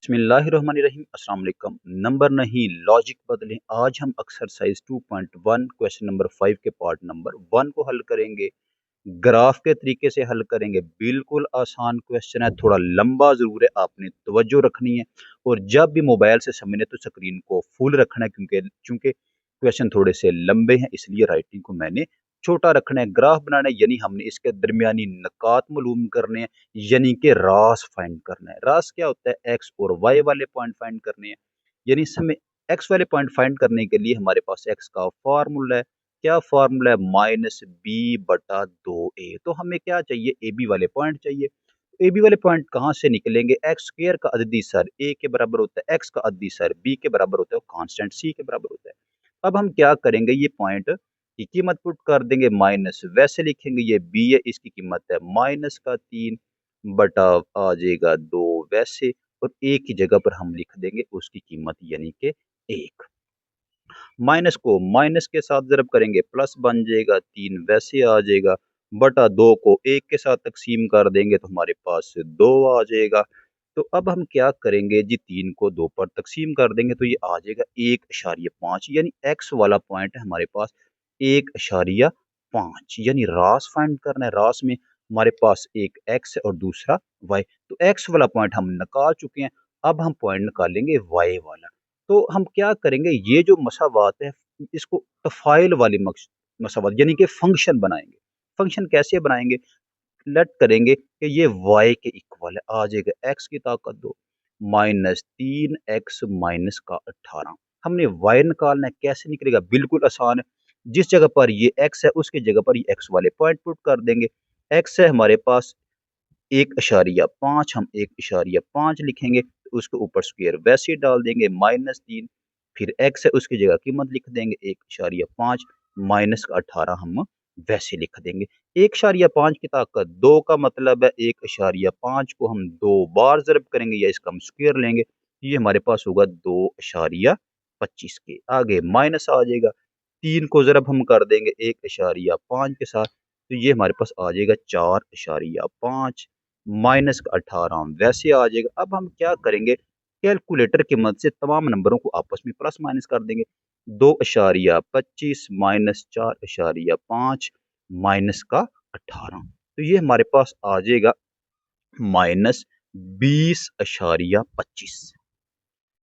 बिस्मिल्लाहिर्रहमानिर्रहीम अस्सलाम वालेकुम। नंबर नहीं लॉजिक बदलें। आज हम एक्सरसाइज 2.1 क्वेश्चन नंबर 5 के पार्ट नंबर 1 को हल करेंगे। ग्राफ के तरीके से हल करेंगे। बिल्कुल आसान क्वेश्चन है, थोड़ा लंबा ज़रूर है, आपने तवज्जो रखनी है और जब भी मोबाइल से समझने तो स्क्रीन को फुल रखना है क्योंकि चूंकि क्वेश्चन थोड़े से लंबे हैं, इसलिए राइटिंग को मैंने छोटा रखना है। ग्राफ बनाना है यानी हमने इसके दरमियानी नकात मालूम करने हैं, यानी कि रास फाइंड करना है। रास क्या होता है? एक्स और वाई वाले पॉइंट फाइंड करने हैं। यानी इस समय एक्स वाले पॉइंट फाइंड करने के लिए हमारे पास एक्स का फार्मूला है। क्या फार्मूला है? माइनस बी बटा 2a। तो हमें क्या चाहिए? ए बी वाले पॉइंट चाहिए। ए बी वाले पॉइंट कहाँ से निकलेंगे? एक्स स्क्वायर का अददी सर ए के बराबर होता है, एक्स का अददी सर बी के बराबर होता है और कांस्टेंट सी के बराबर होता है। अब हम क्या करेंगे? ये पॉइंट की कीमत पुट कर देंगे माइनस, वैसे लिखेंगे ये बी है, इसकी कीमत है माइनस का 3 बटा आ जाएगा 2 वैसे, और ए की जगह पर हम लिख देंगे उसकी कीमत यानी कि 1। माइनस को माइनस के साथ ज़रब करेंगे प्लस बन जाएगा, 3 वैसे आ जाएगा, बटा 2 को 1 के साथ तकसीम कर देंगे तो हमारे पास 2 आ जाएगा। तो अब हम क्या करेंगे जी? 3 को 2 पर तकसीम कर देंगे तो ये आ जाएगा 1.5, यानी एक्स वाला पॉइंट है हमारे पास 1.5, यानी रास फाइंड करना है। रास में हमारे पास एक एक्स है और दूसरा वाई। तो एक्स वाला पॉइंट हम निकाल चुके हैं, अब हम पॉइंट निकालेंगे वाई वाला। तो हम क्या करेंगे? ये जो मसावात है इसको तफ़ाइल वाली मसावात यानी कि फंक्शन बनाएंगे। फंक्शन कैसे बनाएंगे? लेट करेंगे कि ये y के इक्वल है, आ जाएगा x की ताकत 2 माइनस 3x माइनस का 18। हमने y निकालना है, कैसे निकलेगा? बिल्कुल आसान है। जिस जगह पर ये x है उसकी जगह पर ये x वाले पॉइंट पुट कर देंगे। x है हमारे पास 1.5, हम 1.5 लिखेंगे तो उसके ऊपर स्क्वायर वैसे ही डाल देंगे माइनस 3, फिर x है उसकी जगह कीमत लिख देंगे 1.5 माइनस का 18 हम वैसे लिख देंगे। 1.5 की ताकत 2 का मतलब है 1.5 को हम 2 बार ज़रब करेंगे या इसका हम स्क्वायर लेंगे, ये हमारे पास होगा 2.25 के आगे माइनस आ जाएगा। 3 को ज़रब हम कर देंगे 1.5 के साथ तो ये हमारे पास आ जाएगा 4.5 माइनस का 18 वैसे आ जाएगा। अब हम क्या करेंगे? कैलकुलेटर की मदद से तमाम नंबरों को आपस में प्लस माइनस कर देंगे। 2.25 माइनस 4.5 माइनस का 18, तो ये हमारे पास आ जाएगा माइनस 20.25।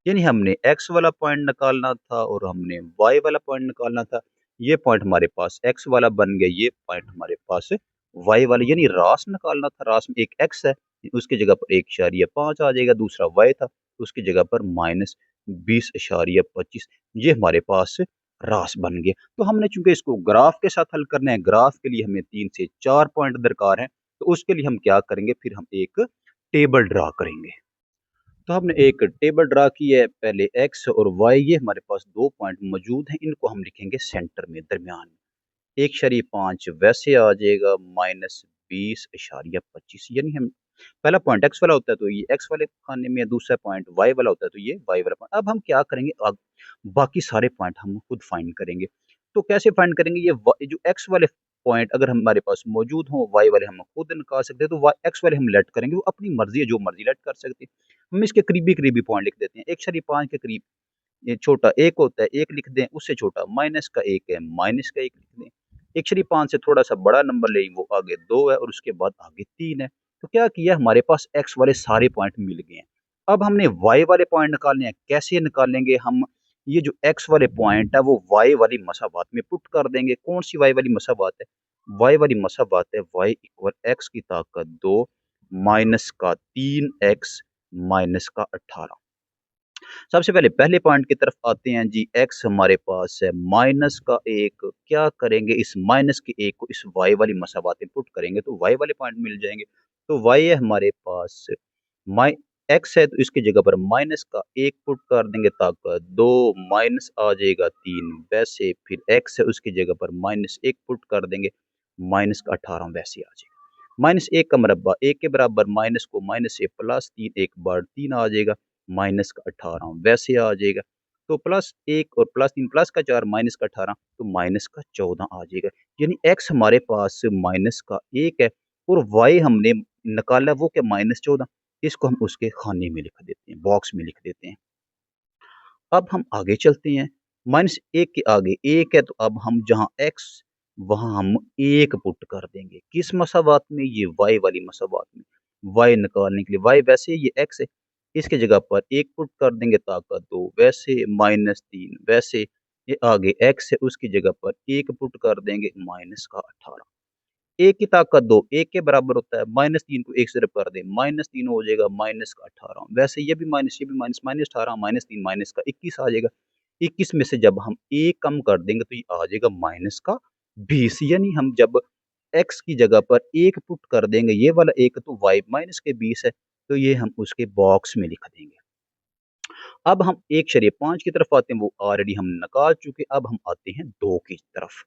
यानी हमने x वाला पॉइंट निकालना था और हमने y वाला पॉइंट निकालना था। ये पॉइंट हमारे पास x वाला बन गया, ये पॉइंट हमारे पास y वाला, यानी रास निकालना था। रास में एक x है, उसकी जगह पर 1.5 आ जाएगा, दूसरा y था उसकी जगह पर माइनस 20.25। ये हमारे पास रास बन गया। तो हमने चूंकि इसको ग्राफ के साथ हल करना है, ग्राफ के लिए हमें 3 से 4 पॉइंट दरकार है, तो उसके लिए हम क्या करेंगे? फिर हम एक टेबल ड्रा करेंगे। तो हमने एक टेबल ड्रा की है, पहले एक्स और वाई, ये हमारे पास दो पॉइंट मौजूद हैं, इनको हम लिखेंगे सेंटर में, दरमियान में। 1.5 वैसे आ जाएगा माइनस 20.25, यानी हम पहला पॉइंट एक्स वाला होता है तो ये एक्स वाले खाने में, दूसरा पॉइंट वाई वाला होता है तो ये वाई वाला पॉइंट। अब हम क्या करेंगे? अब बाकी सारे पॉइंट हम खुद फाइंड करेंगे। तो कैसे फाइंड करेंगे? ये जो एक्स वाले पॉइंट अगर हमारे पास मौजूद हो, वाई वाले हम खुद निकाल सकते हैं, तो एक्स वाले हम लेट करेंगे, वो अपनी मर्जी है, जो मर्जी लेट कर सकते हैं। हम इसके करीबी करीबी पॉइंट लिख देते हैं। 1.5 के करीब ये छोटा एक होता है, एक लिख दें, उससे छोटा माइनस का एक है, माइनस का एक लिख दें। 1.5 से थोड़ा सा बड़ा नंबर ले, वो आगे 2 है और उसके बाद आगे 3 है। तो क्या किया? हमारे पास एक्स वाले सारे पॉइंट मिल गए हैं। अब हमने वाई वाले पॉइंट निकालने हैं। कैसे निकालेंगे हम? ये जो एक्स वाले पॉइंट है वो वाई वाली मसावात में पुट कर देंगे। कौन सी वाई वाली मसावात है? वाई वाली मसावात है वाई इक्वल एक्स की ताकत 2 माइनस का 3x माइनस का 18। सबसे पहले पहले पॉइंट की तरफ आते हैं जी। एक्स हमारे पास है माइनस का 1, क्या करेंगे? इस माइनस के 1 को इस वाई वाली मसावात में पुट करेंगे तो वाई वाले पॉइंट मिल जाएंगे। तो वाई है हमारे पास, माइ एक्स है तो इसकी जगह पर माइनस का 1 पुट कर देंगे, ताकत 2 माइनस आ जाएगा 3 वैसे, फिर एक्स है उसकी जगह पर माइनस 1 पुट कर देंगे, माइनस का 18 वैसे आ जाएगा। माइनस 1 का मरबा 1 के बराबर, माइनस को माइनस से प्लस 3 एक बार 3 आ जाएगा, माइनस का 18 वैसे आ जाएगा। तो प्लस 1 और प्लस 3 प्लस का 4 माइनस का 18 तो माइनस का 14 आ जाएगा। यानी एक्स हमारे पास माइनस का 1 है और वाई हमने निकाला वो क्या? माइनस 14। इसको हम उसके खाने में लिख देते हैं, बॉक्स में लिख देते हैं। अब हम आगे चलते हैं, -1 के आगे 1 है तो अब हम जहाँ x वहाँ हम 1 पुट कर देंगे। किस मसावात में? ये y वाली मसावात में। y निकालने के लिए, y वैसे ये x है, इसकी जगह पर 1 पुट कर देंगे ताकत 2, वैसे -3, वैसे ये आगे x है उसकी जगह पर 1 पुट कर देंगे -18। 1 की ताकत 2, 1 के बराबर होता है, -3 को 1 से जब कर दें, -3 हो जाएगा -18। वैसे ये भी माइनस, ये भी माइनस, -18, -3 माइनस का 21 आ जाएगा। 21 में से जब हम 1 कम कर देंगे तो ये आ जाएगा माइनस का 20, यानी हम जब x की जगह पर 1 पुट कर देंगे, ये वाला 1 तो y माइनस के 20 है, तो ये हम उसके बॉक्स में लिख देंगे। अब हम 1/5 की तरफ आते हैं, वो ऑलरेडी हम निकाल चुके, अब हम आते हैं 2 की तरफ।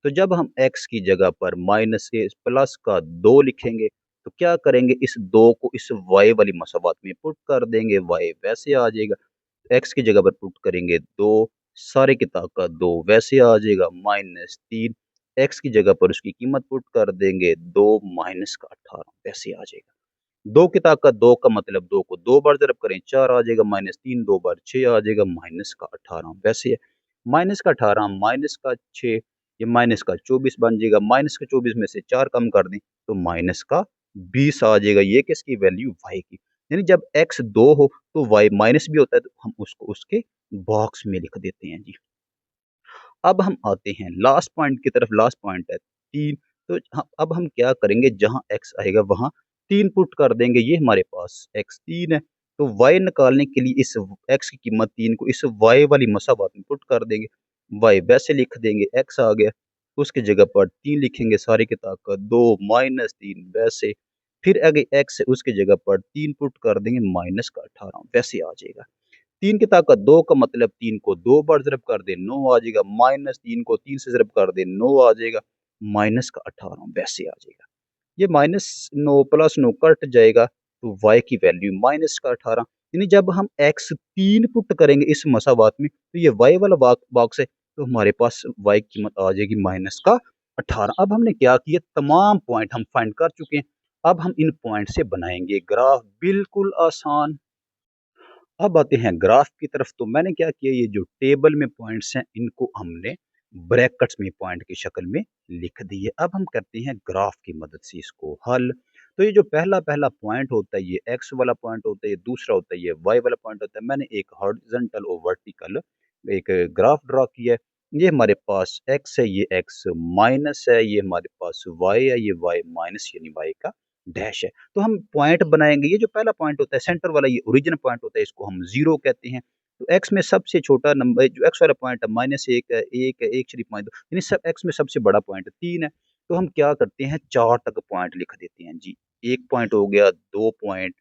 तो जब हम x की जगह पर माइनस के प्लस का 2 लिखेंगे, तो क्या करेंगे, इस 2 को इस y वाली मसावात में पुट कर देंगे, y वैसे आ जाएगा। x की जगह पर पुट करेंगे 2, सारे की ताकत 2 वैसे आ जाएगा -3, x की जगह पर उसकी कीमत पुट कर देंगे 2 माइनस का 18 वैसे आ जाएगा। 2 की ताकत 2 का मतलब 2 को 2 बार ज़रब करें 4 आ जाएगा, -3 2 बार 6 आ जाएगा, माइनस का 18 वैसे है। माइनस का 18 माइनस का 6, ये माइनस का 24 बन जाएगा, माइनस के 24 में से 4 कम कर दें तो माइनस का 20 आ जाएगा। ये किसकी वैल्यू? y की। यानी जब x 2 हो तो y माइनस भी होता है, तो हम उसको उसके बॉक्स में लिख देते हैं जी। अब हम आते हैं लास्ट पॉइंट की तरफ, लास्ट पॉइंट है 3। तो अब हम क्या करेंगे, जहाँ x आएगा वहाँ 3 पुट कर देंगे, ये हमारे पास x 3 है, तो y निकालने के लिए इस x की कीमत 3 को इस y वाली मसावात में पुट कर देंगे, y वैसे लिख देंगे, x आ गया, उसकी जगह पर 3 लिखेंगे, सारे की ताकत 2 -3 वैसे, फिर आगे x है उसकी जगह पर 3 पुट कर देंगे, माइनस का 18 वैसे आ जाएगा। 3 की ताकत 2 का मतलब 3 को 2 बार ज़रब कर दें 9 आ जाएगा, -3 को 3 से ज़रब कर दें 9 आ जाएगा, माइनस का 18 वैसे आ जाएगा। ये -9 प्लस 9 कट जाएगा, तो y की वैल्यू माइनस का 18, यानी जब हम x 3 पुट करेंगे इस मसावात में, तो ये y वाला बॉक्स है, तो हमारे पास y की कीमत आ जाएगी माइनस का 18। अब हमने क्या किया, तमाम पॉइंट हम फाइंड कर चुके हैं। अब हम इन पॉइंट से बनाएंगे ग्राफ, बिल्कुल आसान। अब आते हैं ग्राफ की तरफ। तो मैंने क्या किया, ये जो टेबल में पॉइंट्स हैं इनको हमने ब्रैकेट्स में पॉइंट की शक्ल में लिख दिए। अब हम करते हैं ग्राफ की मदद से इसको हल। तो ये जो पहला पहला पॉइंट होता है ये एक्स वाला पॉइंट होता है, ये दूसरा होता है ये वाई वाला पॉइंट होता है। मैंने एक हॉरिजॉन्टल और वर्टिकल एक ग्राफ ड्रा किया है। ये हमारे पास एक्स है, ये एक्स माइनस है, ये हमारे पास वाई है, ये वाई माइनस यानी वाई का डैश है। तो हम पॉइंट बनाएंगे, ये जो पहला पॉइंट होता है सेंटर वाला, ये ओरिजिन पॉइंट होता है, इसको हम जीरो कहते हैं। तो एक्स में सबसे छोटा नंबर जो एक्स वाला पॉइंट है -1 है, 1 है, 1.5 यानी सब एक्स में सबसे बड़ा पॉइंट 3 है। तो हम क्या करते हैं, 4 तक पॉइंट लिख देते हैं जी। 1 पॉइंट हो गया, 2 पॉइंट,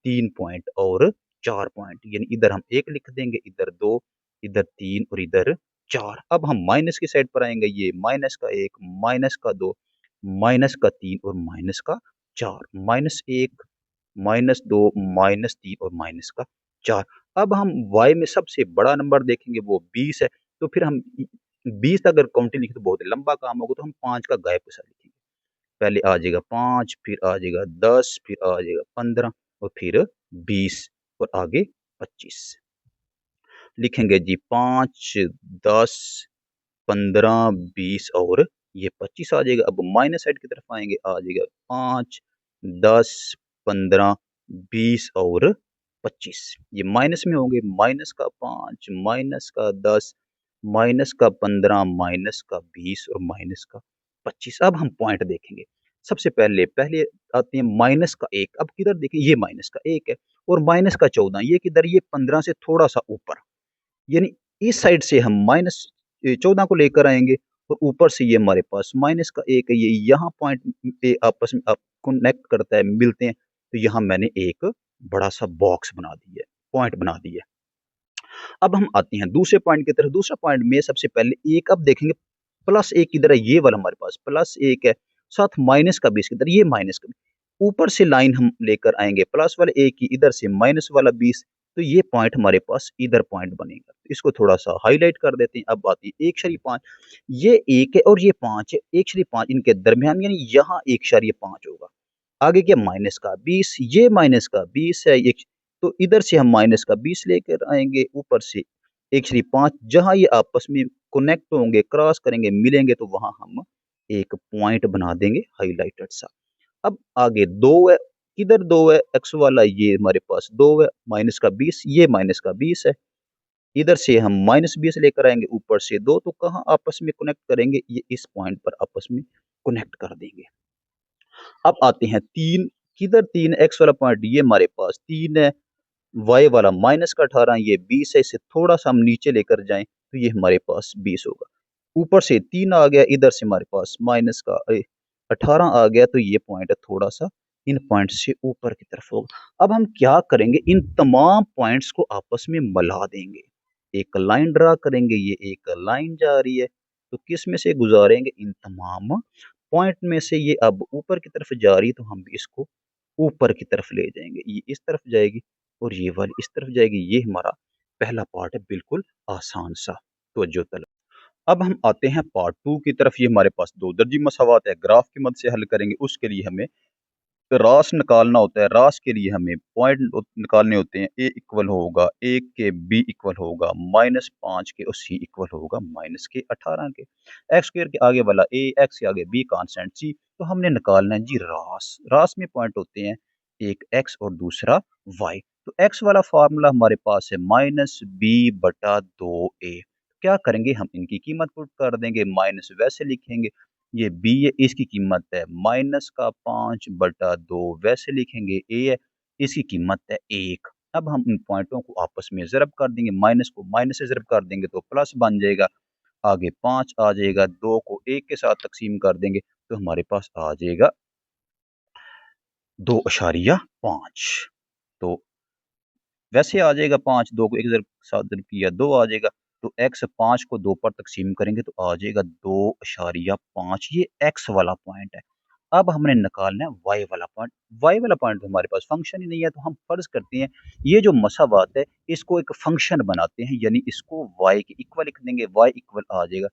3 पॉइंट और 4 पॉइंट, यानी इधर हम 1 लिख देंगे, इधर 2, इधर 3 और इधर 4। अब हम माइनस की साइड पर आएंगे, ये माइनस का 1, माइनस का 2, माइनस का 3 और माइनस का 4, -1, -2, -3 और माइनस का 4। अब हम y में सबसे बड़ा नंबर देखेंगे वो 20 है, तो फिर हम 20 अगर काउंटिंग लिखें तो बहुत लंबा काम होगा, तो हम 5 का गायब के साथ लिखेंगे। पहले आ जाएगा 5, फिर आ जाएगा 10, फिर आ जाएगा 15 और फिर 20 और आगे 25 लिखेंगे जी। 5, 10, 15, 20 और ये 25 आ जाएगा। अब माइनस साइड की तरफ आएंगे, आ जाएगा 5, 10, 15, 20 और 25। ये माइनस में होंगे, माइनस का 5, माइनस का 10, माइनस का 15, माइनस का 20 और माइनस का 25। अब हम पॉइंट देखेंगे। सबसे पहले पहले आते हैं माइनस का 1। अब किधर देखें, ये माइनस का 1 है और माइनस का 14, ये किधर, ये 15 से थोड़ा सा ऊपर, यानी इस साइड से हम -14 को लेकर आएँगे और ऊपर से ये हमारे पास माइनस का 1 है, ये यहाँ पॉइंट पे आपस में कनेक्ट करता है, मिलते हैं। तो यहाँ मैंने एक बड़ा-सा बॉक्स बना दिया है, पॉइंट बना दिया है। अब हम आते हैं दूसरे पॉइंट की तरफ। दूसरा पॉइंट में सबसे पहले 1, अब देखेंगे +1 किधर है, ये वाला हमारे पास +1 है, साथ माइनस का 20 किधर, ये माइनस का, ऊपर से लाइन हम लेकर आएँगे प्लस वाले 1 की, इधर से माइनस वाला 20, तो ये पॉइंट हमारे पास इधर पॉइंट बनेगा। इसको थोड़ा-सा हाइलाइट कर देते हैं। अब आते हैं 1/5, ये 1 है और ये 5 है, 1/5 इनके दरमियान, यानी यहाँ 1/5 होगा। आगे क्या माइनस का 20, ये माइनस का 20 है, एक तो इधर से हम माइनस का 20 लेकर आएंगे, ऊपर से 1/5 जहाँ ये आपस में कनेक्ट होंगे, क्रॉस करेंगे, मिलेंगे तो वहां हम एक पॉइंट बना देंगे हाईलाइटेड सा। अब आगे 2 है, किधर 2 है, एक्स वाला ये हमारे पास 2 है, माइनस का 20, ये माइनस का 20 है, इधर से हम -20 लेकर आएंगे, ऊपर से 2 तो कहाँ आपस में कनेक्ट करेंगे, ये इस पॉइंट पर आपस में कनेक्ट कर देंगे। अब आते हैं 3, किधर 3, एक्स वाला पॉइंट ये हमारे पास 3 है, वाई वाला माइनस का 18, ये 20 है, इसे थोड़ा सा हम नीचे लेकर जाएं तो ये हमारे पास 20 होगा। ऊपर से 3 आ गया, इधर से हमारे पास माइनस का 18 आ गया, तो ये पॉइंट है थोड़ा सा इन पॉइंट से ऊपर की तरफ होगा। अब हम क्या करेंगे, इन तमाम पॉइंट्स को आपस में मिला देंगे, एक लाइन ड्रा करेंगे, ये एक लाइन जा रही है, तो किस में से गुजारेंगे, इन तमाम पॉइंट में से। ये अब ऊपर की तरफ जा रही है तो हम भी इसको ऊपर की तरफ ले जाएंगे, ये इस तरफ जाएगी और ये वाली इस तरफ जाएगी। ये हमारा पहला पार्ट है, बिल्कुल आसान सा। तवज्जो तलब। अब हम आते हैं पार्ट 2 की तरफ। ये हमारे पास दो दर्जी मसावात है, ग्राफ की मदद से हल करेंगे। उसके लिए हमें रास निकालना होता है, रास के लिए हमें पॉइंट निकालने होते हैं। ए इक्वल होगा 1 के, बी इक्वल होगा -5 के और सी इक्वल होगा -18 के। एक्स स्क्वायर के आगे वाला ए, एक्स के आगे बी कांस्टेंट सी, तो हमने निकालना है जी रास। रास में पॉइंट होते हैं एक एक्स और दूसरा वाई। तो एक्स वाला फार्मूला हमारे पास है -b/2a। क्या करेंगे, हम इनकी कीमत पुट कर देंगे, माइनस वैसे लिखेंगे, ये बी है, इसकी कीमत है -5/2, वैसे लिखेंगे ए है, इसकी कीमत है 1। अब हम इन पॉइंटों को आपस में ज़रब कर देंगे, माइनस को माइनस से ज़रब कर देंगे तो प्लस बन जाएगा, आगे 5 आ जाएगा, 2 को 1 के साथ तकसीम कर देंगे तो हमारे पास आ जाएगा 2.5। तो वैसे आ जाएगा 5, 2 को 1 ज़रब साथ ज़रब किया 2 आ जाएगा। तो x 5 को 2 पर तकसीम करेंगे तो आ जाएगा 2.5। ये x वाला पॉइंट है। अब हमने निकालना है y वाला पॉइंट। y वाला पॉइंट हमारे पास फंक्शन ही नहीं है, तो हम फर्ज करते हैं ये जो मसावात है इसको एक फंक्शन बनाते हैं, यानी इसको y के इक्वल लिख देंगे। y इक्वल आ जाएगा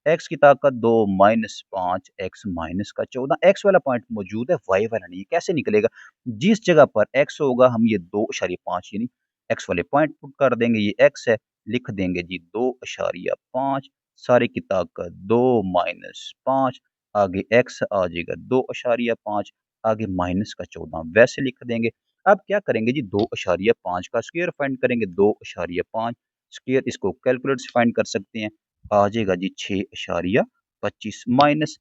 x की ताकत 2 -5 x -14। x वाला पॉइंट मौजूद है, y वाला नहीं है। कैसे निकलेगा, जिस जगह पर x होगा हम ये 2.5 यानी एक्स वाले पॉइंट पुट कर देंगे, ये एक्स है, लिख देंगे जी 2.5, सारे की ताकत 2 -5, आगे एक्स आ जाएगा 2.5, आगे -14 वैसे लिख देंगे। अब क्या करेंगे जी, 2.5 का स्क्वायर फाइंड करेंगे, 2.5 स्क्वायर इसको कैलकुलेटर से फाइंड कर सकते हैं, आ जाएगा जी 6.25 माइनस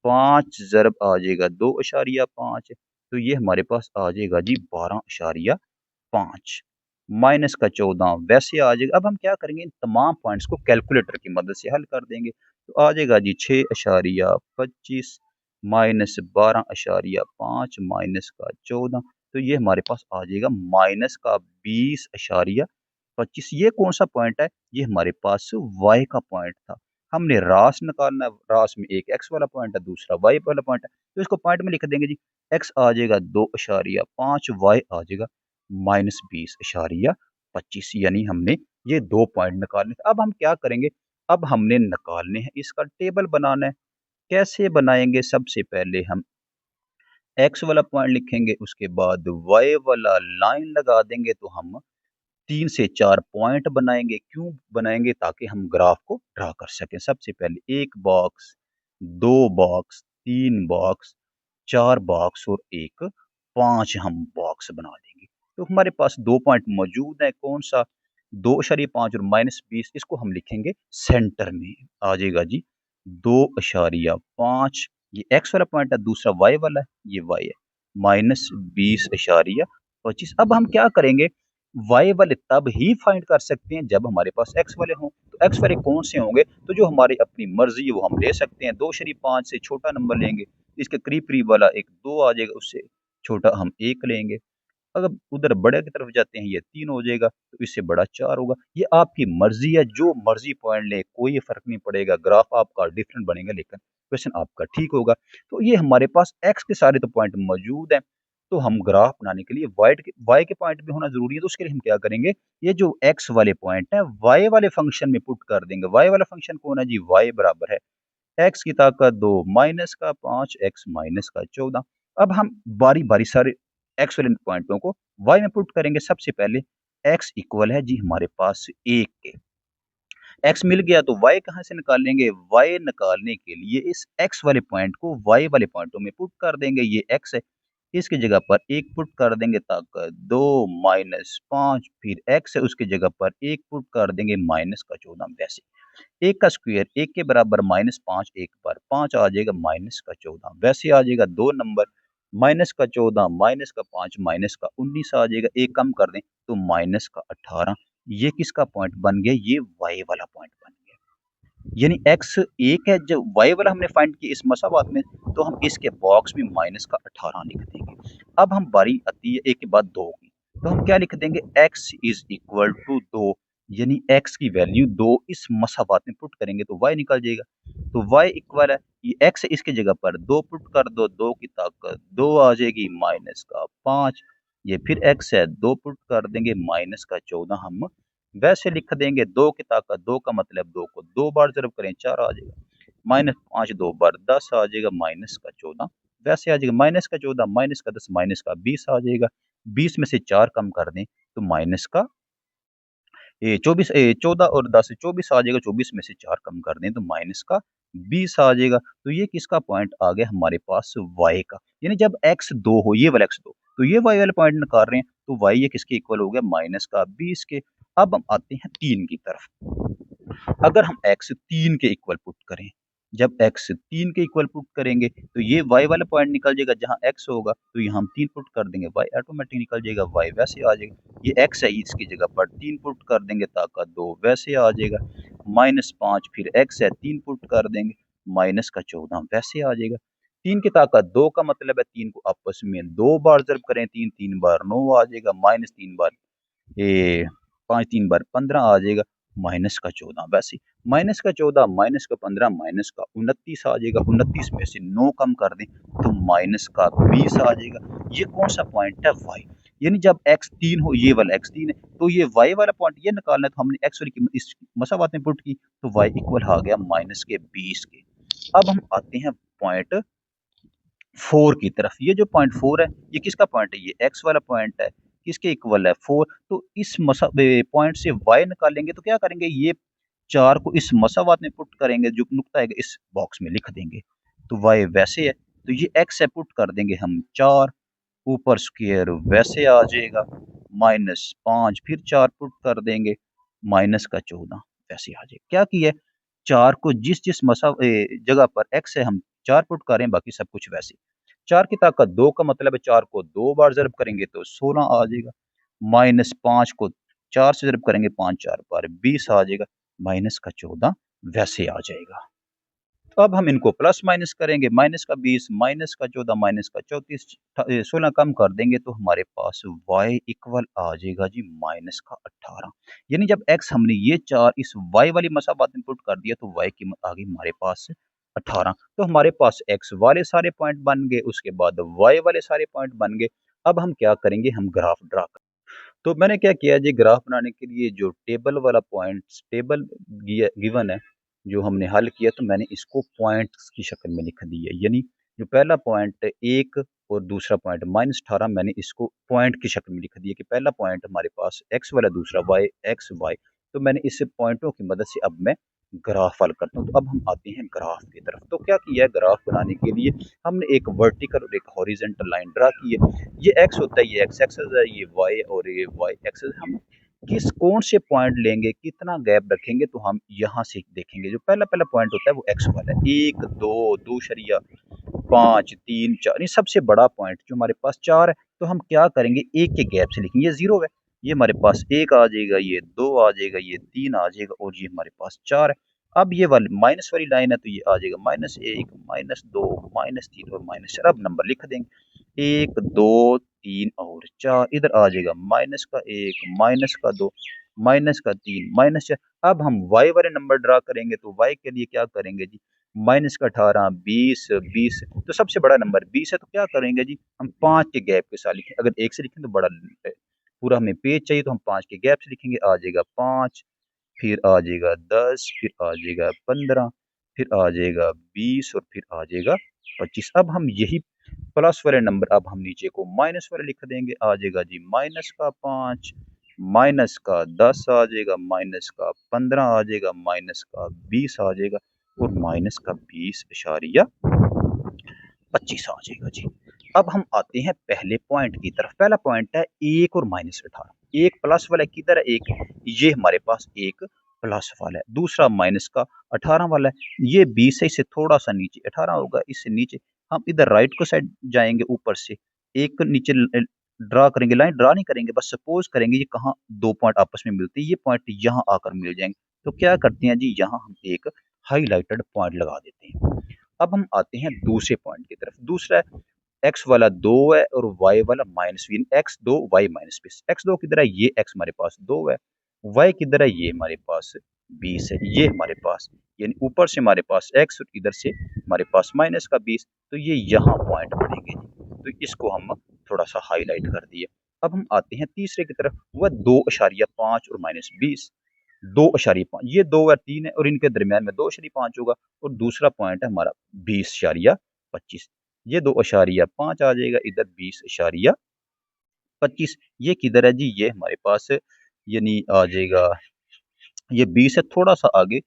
5 ज़रब आ जाएगा 2.5, तो ये हमारे पास आ जाएगा जी 12.5 माइनस का 14 वैसे आ जाएगा। अब हम क्या करेंगे, इन तमाम पॉइंट्स को कैलकुलेटर की मदद से हल कर देंगे, तो आ जाएगा जी 6.25 माइनस 12.5 माइनस का 14, तो ये हमारे पास आ जाएगा माइनस का 20.25। ये कौन सा पॉइंट है, ये हमारे पास वाई का पॉइंट था। हमने रास निकालना है, रास में एक एक्स वाला पॉइंट है, दूसरा वाई वाला पॉइंट है, तो इसको पॉइंट में लिख देंगे जी। एक्स आ जाएगा 2.5, वाई आ जाएगा -20.25, यानी हमने ये दो पॉइंट निकालने थे। अब हम क्या करेंगे, अब हमने निकालने हैं, इसका टेबल बनाना है। कैसे बनाएंगे, सबसे पहले हम एक्स वाला पॉइंट लिखेंगे, उसके बाद वाई वाला लाइन लगा देंगे, तो हम 3 से 4 पॉइंट बनाएंगे। क्यों बनाएंगे, ताकि हम ग्राफ को ड्रा कर सकें। सबसे पहले 1 बॉक्स, 2 बॉक्स, 3 बॉक्स, 4 बॉक्स और एक 5 हम बॉक्स बना देंगे। तो हमारे पास 2 पॉइंट मौजूद है, कौन सा, 2.5 और -20, इसको हम लिखेंगे सेंटर में। आ जाएगा जी 2.5, ये एक्स वाला पॉइंट है, दूसरा वाई वाला है, ये वाई है, -20.25। अब हम क्या करेंगे, वाई वाले तब ही फाइंड कर सकते हैं जब हमारे पास एक्स वाले हों। तो एक्स वाले कौन से होंगे, तो जो हमारी अपनी मर्जी है वो हम ले सकते हैं। 2.5 से छोटा नंबर लेंगे, इसके करीब करीब वाला एक 2 आ जाएगा, उससे छोटा हम 1 लेंगे। अगर उधर बड़े की तरफ जाते हैं, ये 3 हो जाएगा, तो इससे बड़ा 4 होगा। ये आपकी मर्जी है, जो मर्जी पॉइंट ले, कोई फर्क नहीं पड़ेगा। ग्राफ आपका डिफरेंट बनेगा, लेकिन क्वेश्चन आपका ठीक होगा। तो ये हमारे पास एक्स के सारे तो पॉइंट मौजूद हैं, तो हम ग्राफ बनाने के लिए वाई के पॉइंट भी होना जरूरी है। तो उसके लिए हम क्या करेंगे, ये जो एक्स वाले पॉइंट है वाई वाले फंक्शन में पुट कर देंगे। वाई वाला फंक्शन कौन है जी, वाई बराबर है एक्स की ताकत 2 -5 एक्स -14। अब हम बारी बारी सारे एक्स वाले पॉइंटों को वाई में पुट करेंगे। सबसे पहले एक्स इक्वल है जी हमारे पास 1 के, एक्स मिल गया तो वाई कहाँ से निकालेंगे? वाई निकालने के लिए इस एक्स वाले पॉइंट को वाई वाले पॉइंटों में पुट कर देंगे। ये एक्स है, इसकी जगह पर 1 पुट कर देंगे तक 2 माइनस 5, फिर एक्स है उसकी जगह पर 1 पुट कर देंगे माइनस का 14। वैसे 1 का स्क्वायर 1 के बराबर माइनस 5, 1 पर 5 आ जाएगा माइनस का 14। वैसे आ जाएगा 2 नंबर माइनस का 14 माइनस का 5 माइनस का 19 आ जाएगा। 1 कम कर दें तो माइनस का 18। ये किसका पॉइंट बन गया? ये वाई वाला पॉइंट बन गया। यानी एक्स 1 है, जब वाई वाला हमने फाइंड किया इस मसावात में, तो हम इसके बॉक्स में माइनस का 18 लिख देंगे। अब हम बारी आती है एक के बाद 2 की, तो हम क्या लिख देंगे? x इज इक्वल टू 2, यानी x की वैल्यू 2 इस मसावात में पुट करेंगे तो y निकल जाएगा। तो y इक्वल है, ये x है इसकी जगह पर 2 पुट कर दो, 2 की ताकत 2 आ जाएगी माइनस का 5। ये फिर x है 2 पुट कर देंगे माइनस का 14। हम वैसे लिख देंगे 2 की ताकत 2 का मतलब 2 को 2 बार ज़रब करें 4 आ जाएगा, माइनस 5 2 बार 10 आ जाएगा माइनस का 14। वैसे आ जाएगा माइनस का 14 माइनस का 10 माइनस का 20 आ जाएगा। 20 में से 4 कम कर दें तो माइनस का 24 14 और 10 24 आ जाएगा। 24 में से 4 कम कर दें तो माइनस का 20 आ जाएगा। तो ये किसका पॉइंट आ गया हमारे पास? y का। यानी जब x 2 हो, ये वाला x 2, तो ये y वाला पॉइंट निकाल रहे हैं तो y ये किसके इक्वल हो गया? माइनस का 20 के। अब हम आते हैं 3 की तरफ। अगर हम x 3 के इक्वल पुट करें, जब x 3 के इक्वल पुट करेंगे तो ये y वाला पॉइंट निकल जाएगा। जहां x होगा तो यहाँ हम 3 पुट कर देंगे, y ऑटोमेटिक निकल जाएगा, y वैसे आ जाएगा। ये x है इसकी जगह पर 3 पुट कर देंगे ताकत 2 वैसे आ जाएगा, माइनस 5 फिर x है 3 पुट कर देंगे माइनस का 14 वैसे आ जाएगा। 3 की ताकत 2 का मतलब है 3 को आपस में 2 बार ज़रब करें, 3 3 बार 9 आ जाएगा, माइनस 3 बार 5 3 बार 15 आ जाएगा माइनस का 14। वैसे माइनस का 14 माइनस का 15 माइनस का 29 आ जाएगा। 29 में से 9 कम कर दें तो माइनस का 20 आ जाएगा। ये कौन सा पॉइंट है? y। यानी जब x 3 हो, ये वाला x 3 है, तो ये y वाला पॉइंट ये निकालना है, तो हमने x वाली कीमत इस मसावात में पुट की तो y इक्वल आ गया माइनस के 20 के। अब हम आते हैं पॉइंट 4 की तरफ। ये जो पॉइंट 4 है ये किसका पॉइंट है? ये x वाला पॉइंट है, किसके इक्वल है? 4। तो इस पॉइंट से y निकालेंगे तो क्या करेंगे? ये 4 को इस मसावात में पुट करेंगे, जो नुक्ता है इस बॉक्स में लिख देंगे तो y वैसे है, तो ये x है पुट कर देंगे हम 4, ऊपर स्क्वायर वैसे आ जाएगा, माइनस 5 फिर 4 पुट कर देंगे माइनस का 14 वैसे आ जाएगा। क्या किया? 4 को जिस जिस जगह पर x है हम 4 पुट करें, बाकी सब कुछ वैसे। 4 की ताकत 2 का मतलब है 4 को 2 बार ज़रब करेंगे तो 16 आ जाएगा, माइनस 5 को 4 से ज़रब करेंगे 5 4 बार 20 आ जाएगा, माइनस का 14 वैसे आ जाएगा। तो अब हम इनको प्लस माइनस करेंगे, माइनस का 20 माइनस का 14 माइनस का 34 16 कम कर देंगे तो हमारे पास y इक्वल आ जाएगा जी माइनस का 18। यानी जब x हमने ये 4 इस y वाली मसाबात में पुट कर दिया तो y कीमत आ गई हमारे पास 18। तो हमारे पास x वाले सारे पॉइंट बन गए, उसके बाद y वाले सारे पॉइंट बन गए। अब हम क्या करेंगे? हम ग्राफ ड्रा करेंगे। तो मैंने क्या किया जी, ग्राफ बनाने के लिए जो टेबल वाला पॉइंट्स टेबल गिवन है, जो हमने हल किया, तो मैंने इसको पॉइंट्स की शक्ल में लिख दी है। यानी जो पहला पॉइंट 1 और दूसरा पॉइंट -18, मैंने इसको पॉइंट की शक्ल में लिख दिया कि पहला पॉइंट हमारे पास x वाला, दूसरा y x y। तो मैंने इस पॉइंटों की मदद से अब मैं ग्राफ हल करता हूँ। तो अब हम आते हैं ग्राफ की तरफ। तो क्या किया है ग्राफ बनाने के लिए? हमने एक वर्टिकल और एक हॉरिजेंटल लाइन ड्रा की है। ये x होता है, ये x एक्सिस है, ये y और ये y एक्सिस। हम किस कौन से पॉइंट लेंगे, कितना गैप रखेंगे, तो हम यहाँ से देखेंगे। जो पहला पहला पॉइंट होता है वो x वाला है, 1 2 2 5 3 4, ये सबसे बड़ा पॉइंट जो हमारे पास 4 है। तो हम क्या करेंगे? एक के गैप से लिखेंगे। ये 0 है, ये हमारे पास 1 आ जाएगा, ये 2 आ जाएगा, ये 3 आ जाएगा और ये हमारे पास 4 है। अब ये वाली माइनस वाली लाइन है तो ये आ जाएगा -1 -2 -3 और -4। अब नंबर लिख देंगे 1 2 3 और 4। इधर आ जाएगा -1 -2 -3 -4। अब हम y वाले नंबर ड्रा करेंगे तो y के लिए क्या करेंगे जी? -18 20 20। तो सबसे बड़ा नंबर 20 है, तो क्या करेंगे जी? हम 5 के गैप के साथ लिखें। अगर 1 से लिखें तो बड़ा पूरा हमें पेज चाहिए, तो हम 5 के गैप से लिखेंगे। आ जाएगा 5, फिर आ जाएगा 10, फिर आ जाएगा 15, फिर आ जाएगा 20 और फिर आ जाएगा 25। अब हम यही प्लस वाले नंबर अब हम नीचे को माइनस वाले लिख देंगे, आ जाएगा जी माइनस का 5, माइनस का 10 आ जाएगा, माइनस का 15 आ जाएगा, माइनस का 20 आ जाएगा और माइनस का 20.25 आ जाएगा जी। अब हम आते हैं पहले पॉइंट की तरफ। पहला पॉइंट है 1 और माइनस 18। एक प्लस वाला किधर है? एक, ये हमारे पास एक प्लस वाला है। दूसरा माइनस का 18 वाला है। ये 20 है, इससे थोड़ा सा नीचे 18 होगा, इससे नीचे हम इधर राइट को साइड जाएंगे, ऊपर से एक नीचे ड्रा करेंगे। लाइन ड्रा नहीं करेंगे, बस सपोज करेंगे ये कहाँ दो पॉइंट आपस में मिलते हैं, ये पॉइंट यहाँ आकर मिल जाएंगे। तो क्या करते हैं जी, यहाँ हम एक हाईलाइटेड पॉइंट लगा देते हैं। अब हम आते हैं दूसरे पॉइंट की तरफ। दूसरा एक्स वाला 2 है और वाई वाला -3। X 2 Y -20। एक्स 2 किधर है? ये एक्स हमारे पास 2 है। वाई किधर है? ये हमारे पास 20 है। ये हमारे पास यानी ऊपर से हमारे पास एक्स और इधर से हमारे पास माइनस का 20, तो ये यहाँ पॉइंट बनेंगे। तो इसको हम थोड़ा सा हाईलाइट कर दिए। अब हम आते हैं तीसरे की तरफ, वह 2.5 और -20। 2.5, ये 2 है 3 है और इनके दरमियान में 2.5 होगा। और दूसरा पॉइंट है हमारा 20.25। ये 2.5 आ जाएगा, इधर 20.25। ये किधर है जी? ये हमारे पास यानी आ जाएगा, ये 20 है, थोड़ा सा आगे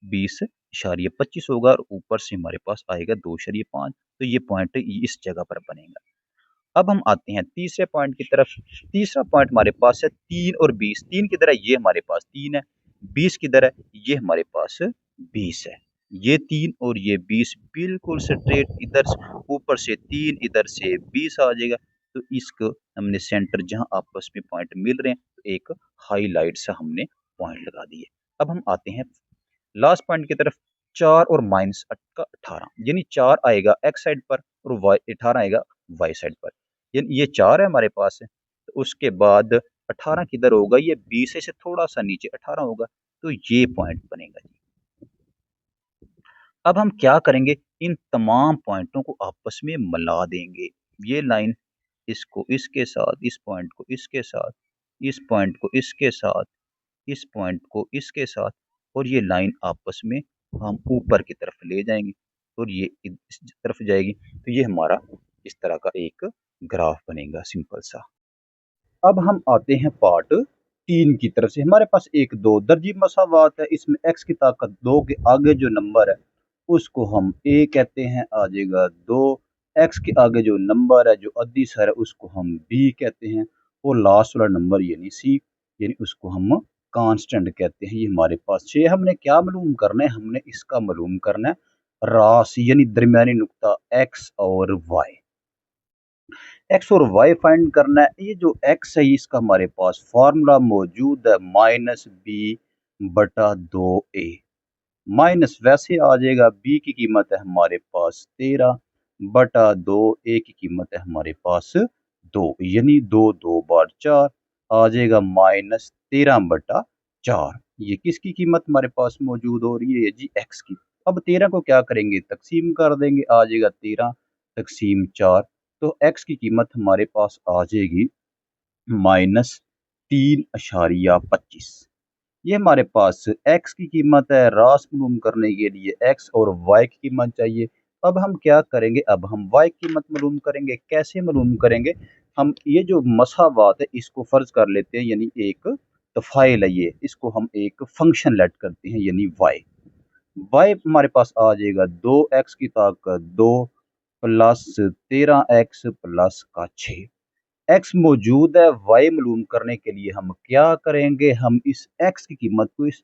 20.25 होगा और ऊपर से हमारे पास आएगा 2.5। तो ये पॉइंट इस जगह पर बनेगा। अब हम आते हैं तीसरे पॉइंट की तरफ। तीसरा पॉइंट हमारे पास है 3 और 20। 3 किधर है? ये हमारे पास 3 है। 20 किधर है? ये हमारे पास 20 है। ये 3 और ये 20 बिल्कुल स्ट्रेट, इधर ऊपर से 3 इधर से 20 आ जाएगा। तो इसको हमने सेंटर जहां आपस में पॉइंट मिल रहे हैं, तो एक हाईलाइट सा हमने पॉइंट लगा दिए। अब हम आते हैं लास्ट पॉइंट की तरफ। 4 और माइनस का 18, यानी 4 आएगा एक्स साइड पर और वाई 18 आएगा वाई साइड पर। यानी ये 4 है हमारे पास है, तो उसके बाद 18 किधर होगा? ये 20 से थोड़ा सा नीचे 18 होगा। तो ये पॉइंट बनेगा जी। अब हम क्या करेंगे, इन तमाम पॉइंटों को आपस में मिला देंगे। ये लाइन इसको इसके साथ, इस पॉइंट को इसके साथ, इस पॉइंट को इसके साथ, इस पॉइंट को इसके साथ, और ये लाइन आपस में हम ऊपर की तरफ ले जाएंगे और ये इस तरफ जाएगी। तो ये हमारा इस तरह का एक ग्राफ बनेगा सिंपल सा। अब हम आते हैं पार्ट 3 की तरफ से। हमारे पास एक दो दर्जी मसावात है। इसमें x की ताकत 2 के आगे जो नंबर है उसको हम a कहते हैं, आ जाएगा 2। x के आगे जो नंबर है, जो अद्दी सर है, उसको हम b कहते हैं। और लास्ट वाला नंबर यानी c, यानी उसको हम कांस्टेंट कहते हैं। ये हमारे पास 6। हमने क्या मालूम करना है? हमने इसका मालूम करना है रास, यानी दरमियानी नुक्ता x और y। एक्स और वाई फाइंड करना है। ये जो एक्स है इसका हमारे पास फार्मूला मौजूद है -b/2a। माइनस वैसे आ जाएगा, बी की कीमत है हमारे पास 13/2, ए की कीमत है हमारे पास 2, यानी 2 2 बार 4 आ जाएगा -13/4। ये किसकी कीमत हमारे पास मौजूद हो रही है जी? एक्स की। अब 13 को क्या करेंगे? तकसीम कर देंगे, आ जाएगा 13 × 4। तो एक्स की कीमत हमारे पास आ जाएगी -3.25। ये हमारे पास x की कीमत है। रास मालूम करने के लिए x और y की कीमत चाहिए। अब हम क्या करेंगे? अब हम y की कीमत मालूम करेंगे। कैसे मालूम करेंगे? हम ये जो मसावात है इसको फर्ज कर लेते हैं, यानी एक तफाइल है ये, इसको हम एक फंक्शन लेट करते हैं, यानी y हमारे पास आ जाएगा 2x की ताकत 2 प्लस 13x प्लस का 6। x मौजूद है। y मालूम करने के लिए हम क्या करेंगे? हम इस x की कीमत को इस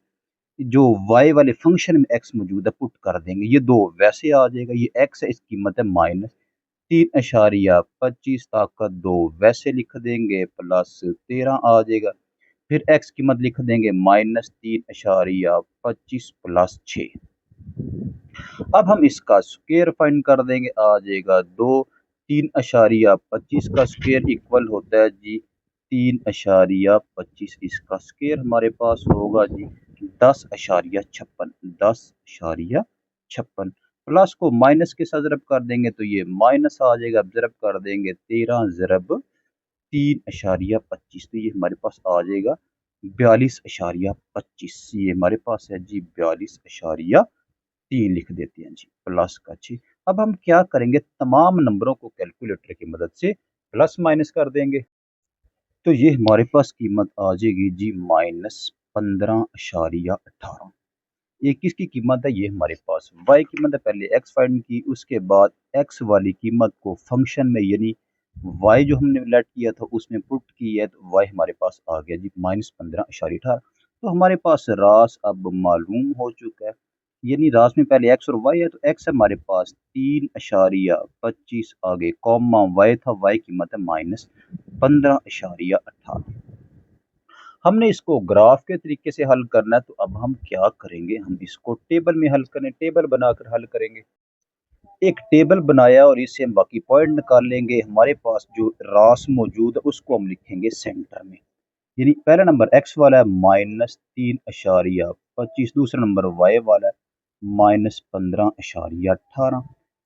जो y वाले फंक्शन में x मौजूद है पुट कर देंगे। ये 2 वैसे आ जाएगा, ये x है, इसकी कीमत है -3.25 ताकत 2 वैसे लिख देंगे, प्लस 13 आ जाएगा। फिर x कीमत लिख देंगे -3.25 प्लस 6। अब हम इसका स्क्वायर फाइंड कर देंगे, आ जाएगा 2। 3.25 का स्क्वायर इक्वल होता है जी 3.25। इसका स्क्वायर हमारे पास होगा जी 10.56। 10.56 प्लस को माइनस के साथ ज़रब कर देंगे तो ये माइनस आ जाएगा। अब ज़रब कर देंगे 13 ज़रब 3.25, तो ये हमारे पास आ जाएगा 42.25। ये हमारे पास है जी 42.3 लिख देते हैं जी, प्लस का 6। अब हम क्या करेंगे, तमाम नंबरों को कैलकुलेटर की मदद से प्लस माइनस कर देंगे। तो ये हमारे पास कीमत आ जाएगी जी -15.18। ये किसकी कीमत है, ये हमारे पास y कीमत है। पहले x फाइंड की, उसके बाद x वाली कीमत को फंक्शन में यानी y जो हमने लेट किया था उसमें पुट की है, तो y हमारे पास आ गया जी -15.18। तो हमारे पास रास अब मालूम हो चुका है, यानी रास में पहले x और y है, तो x हमारे पास 3.25 आ गए, कॉमा y था, y कीमत है -15.18। हमने इसको ग्राफ के तरीके से हल करना है, तो अब हम क्या करेंगे, हम इसको टेबल में हल करें, टेबल बनाकर हल करेंगे। एक टेबल बनाया और इससे हम बाकी पॉइंट निकाल लेंगे। हमारे पास जो रास मौजूद है उसको हम लिखेंगे सेंटर में, यानी पहला नंबर x वाला है -3.25, दूसरा नंबर y वाला है -15.18।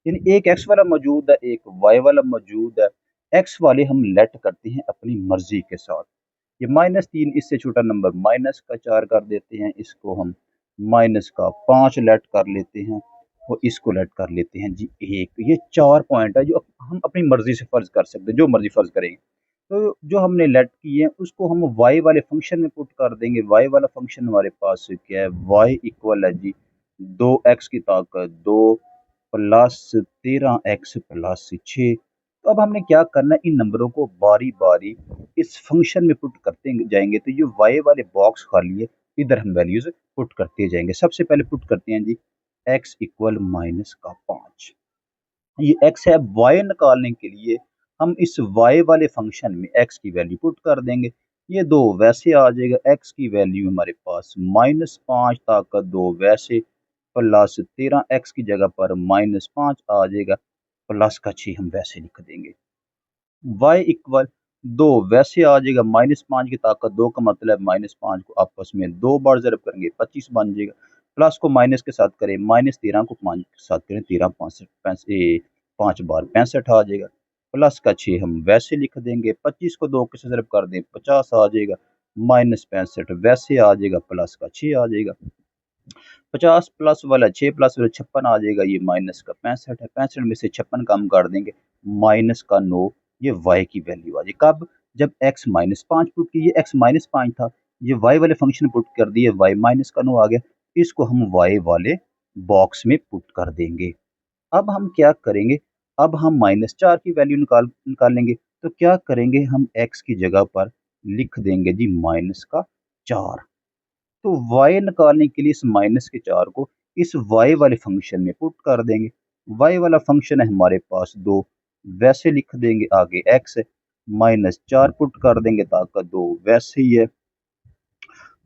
यानी एक x वाला मौजूद है, एक y वाला मौजूद है। x वाले हम लेट करते हैं अपनी मर्जी के साथ। ये -3, इससे छोटा नंबर -4 कर देते हैं, इसको हम -5 लेट कर लेते हैं और इसको लेट कर लेते हैं जी 1। ये 4 पॉइंट है जो हम अपनी मर्जी से फर्ज कर सकते हैं, जो मर्जी फर्ज करेंगे। तो जो हमने लेट किए हैं उसको हम y वाले फंक्शन में पुट कर देंगे। y वाला फंक्शन हमारे पास क्या है, y इक्वल है जी 2x की ताकत 2 प्लस 13x प्लस 6। तो अब हमने क्या करना है, इन नंबरों को बारी बारी इस फंक्शन में पुट करते जाएंगे। तो ये y वाले बॉक्स खाली है, इधर हम वैल्यूज पुट करते जाएंगे। सबसे पहले पुट करते हैं जी x इक्वल -5। ये x है, y निकालने के लिए हम इस y वाले फंक्शन में x की वैल्यू पुट कर देंगे। ये 2 वैसे आ जाएगा, x की वैल्यू हमारे पास -5 ताकत 2 वैसे प्लस 13x की जगह पर -5 आ जाएगा, प्लस का 6 हम वैसे लिख देंगे। y इक्वल 2 वैसे आ जाएगा, -5 की ताकत 2 का मतलब -5 को आपस में 2 बार ज़रब करेंगे 25 बन जाएगा। प्लस को माइनस के साथ करें, -13 को 5 के साथ करें, 13 5 बार 65 आ जाएगा। प्लस का 6 हम वैसे लिख देंगे, 25 को 2 के साथ ज़रब कर दें 50 आ जाएगा, -65 वैसे आ जाएगा, प्लस का 6 आ जाएगा। 50 प्लस वाला 6 प्लस वाला 56 आ जाएगा, ये माइनस का 65 है। 65 में से 56 कम कर देंगे, माइनस का 9, ये y की वैल्यू आ जाएगी। कब, जब x -5 पुट कीजिए, x -5 था, ये y वाले फंक्शन पुट कर दिए, y माइनस का 9 आ गया, इसको हम y वाले बॉक्स में पुट कर देंगे। अब हम क्या करेंगे, अब हम -4 की वैल्यू निकालेंगे। तो क्या करेंगे, हम x की जगह पर लिख देंगे जी -4। तो y निकालने के लिए इस -4 को इस y वाले फंक्शन में पुट कर देंगे। y वाला फंक्शन है हमारे पास 2, वैसे लिख देंगे, आगे x है, -4 पुट कर देंगे, ताकत 2 वैसे ही है,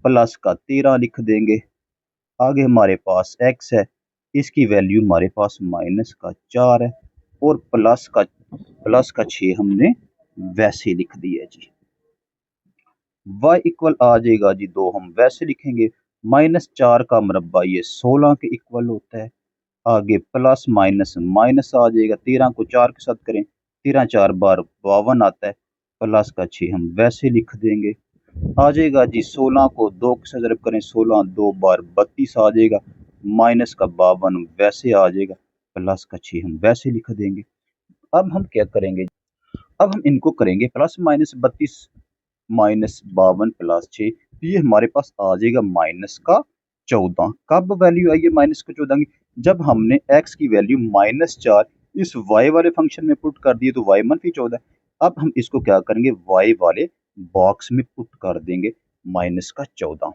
प्लस का 13 लिख देंगे, आगे हमारे पास x है, इसकी वैल्यू हमारे पास -4 है, और प्लस का 6 हमने वैसे लिख दिया जी। y इक्वल आ जाएगा जी 2, हम वैसे लिखेंगे, -4 का मुरब्बा ये 16 के इक्वल होता है, आगे प्लस माइनस माइनस आ जाएगा, 13 को 4 के साथ करें, 13 4 बार 52 आता है, प्लस का 6 हम वैसे लिख देंगे, आ जाएगा जी 16 को 2 के साथ ज़रब करें, 16 2 बार 32 आ जाएगा, माइनस का 52 वैसे आ जाएगा, प्लस का 6 हम वैसे लिख देंगे। अब हम क्या करेंगे, अब हम इनको करेंगे प्लस -32 -52 प्लस 6, तो ये हमारे पास आ जाएगा -14। कब वैल्यू आई है -14 की, जब हमने x की वैल्यू -4 इस y वाले फंक्शन में पुट कर दिए, तो y -14। अब हम इसको क्या करेंगे, y वाले बॉक्स में पुट कर देंगे -14।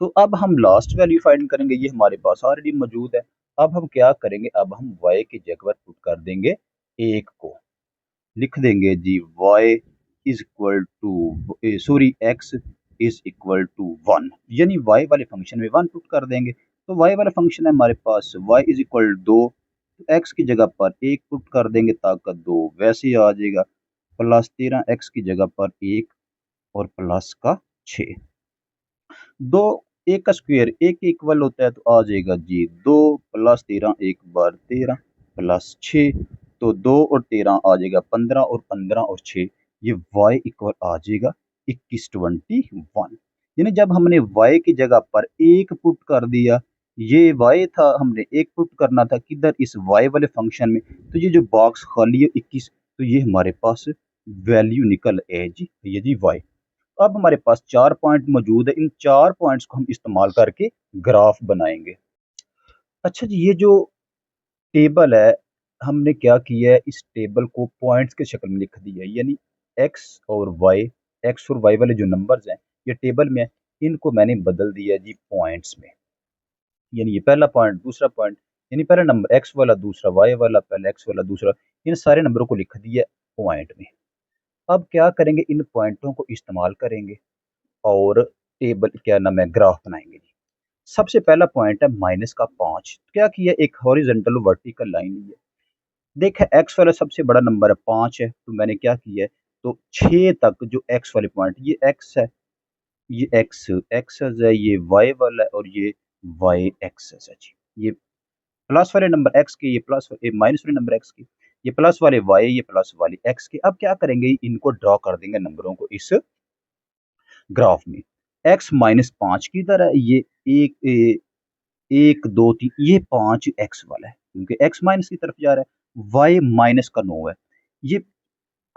तो अब हम लास्ट वैल्यू फाइंड करेंगे, ये हमारे पास ऑलरेडी मौजूद है। अब हम क्या करेंगे, अब हम y की जगह पर पुट कर देंगे 1 को, लिख देंगे जी y is equal to sorry x is equal to 1, यानी y वाले फंक्शन में 1 पुट कर देंगे। तो y वाला फंक्शन है हमारे पास y इज इक्वल 2, तो x की जगह पर 1 पुट कर देंगे, ताकत 2 वैसे ही आ जाएगा, प्लस 13 x की जगह पर 1 और प्लस का 6। 2 1 का स्क्वायर 1 के इक्वल होता है, तो आ जाएगा जी 2 प्लस 13 1 बार 13 प्लस 6, तो 2 और 13 आ जाएगा 15, और 15 और 6 ये y इक्वल आ जाएगा 21 21। यानी जब हमने y की जगह पर 1 पुट कर दिया, ये y था, हमने एक पुट करना था किधर, इस y वाले फंक्शन में। तो ये जो बॉक्स खाली है 21, तो ये हमारे पास वैल्यू निकल है जी, ये जी y। अब हमारे पास 4 पॉइंट मौजूद है, इन 4 पॉइंट्स को हम इस्तेमाल करके ग्राफ बनाएंगे। अच्छा जी, ये जो टेबल है, हमने क्या किया है, इस टेबल को पॉइंट्स के शक्ल में लिख दिया है, यानी एक्स और वाई वाले जो नंबर्स हैं ये टेबल में है, इनको मैंने बदल दिया जी पॉइंट्स में। यानी ये पहला पॉइंट, दूसरा पॉइंट, यानी पहला नंबर एक्स वाला, दूसरा वाई वाला, पहला एक्स वाला, दूसरा, इन सारे नंबरों को लिख दिया पॉइंट में। अब क्या करेंगे, इन पॉइंटों को इस्तेमाल करेंगे और टेबल क्या नाम है, ग्राफ बनाएंगे जी। सबसे पहला पॉइंट है -5। क्या किया, एक हॉरिजॉन्टल वर्टिकल लाइन ली है। देखा एक्स वाला सबसे बड़ा नंबर है 5 है, तो मैंने क्या किया है, तो 6 तक जो एक्स वाले पॉइंट, ये एक्स है, ये एक्स एक्सेस है, ये वाई वाला है और ये वाई एक्सेस है जी। ये प्लस वाले नंबर एक्स के, ये प्लस, ये माइनस वाले नंबर एक्स के, ये प्लस वाले वाई, ये प्लस वाले एक्स के। अब क्या करेंगे, इनको ड्रॉ कर देंगे नंबरों को इस ग्राफ में। एक्स -5 की तरह है, ये एक 1 2 3, ये 5 एक्स वाला है क्योंकि एक्स माइनस की तरफ जा रहा है। वाई माइनस का 9 है ये।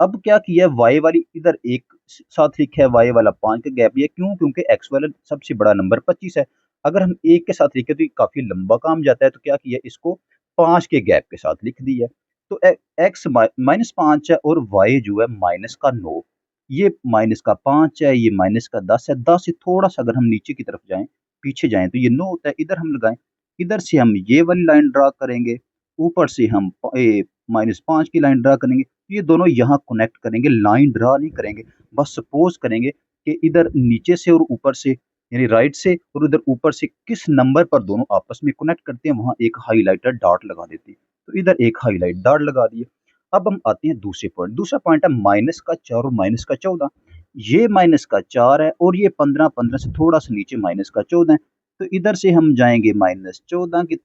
अब क्या किया है, वाई वाली इधर एक साथ लिखा है, वाई वाला 5 का गैप, ये क्यों, क्योंकि एक्स वाला सबसे बड़ा नंबर 25 है। अगर हम एक के साथ लिखे तो ये काफी लंबा काम जाता है, तो क्या किया, इसको 5 के गैप के साथ लिख दिया। तो एक्स -5 है और वाई जो है -9। ये -5 है, ये -10 है। 10 से थोड़ा सा अगर हम नीचे की तरफ जाएं, पीछे जाएं, तो ये 9 होता है, इधर हम लगाएं। इधर से हम ये वाली लाइन ड्रा करेंगे, ऊपर से हम -5 की लाइन ड्रा करेंगे। ये दोनों यहाँ कनेक्ट करेंगे, लाइन ड्रा नहीं करेंगे, बस सपोज करेंगे कि इधर नीचे से और ऊपर से, यानी राइट से और उधर ऊपर से किस नंबर पर दोनों आपस में कनेक्ट करते हैं, वहां एक हाईलाइटर डॉट लगा देते हैं। तो इधर एक हाईलाइट डॉट लगा दिए। अब हम आते हैं दूसरे पॉइंट। दूसरा पॉइंट है -4 और -14। ये -4 है और ये 15, 15 से थोड़ा सा नीचे -14 है। तो इधर से हम जाएंगे -14 की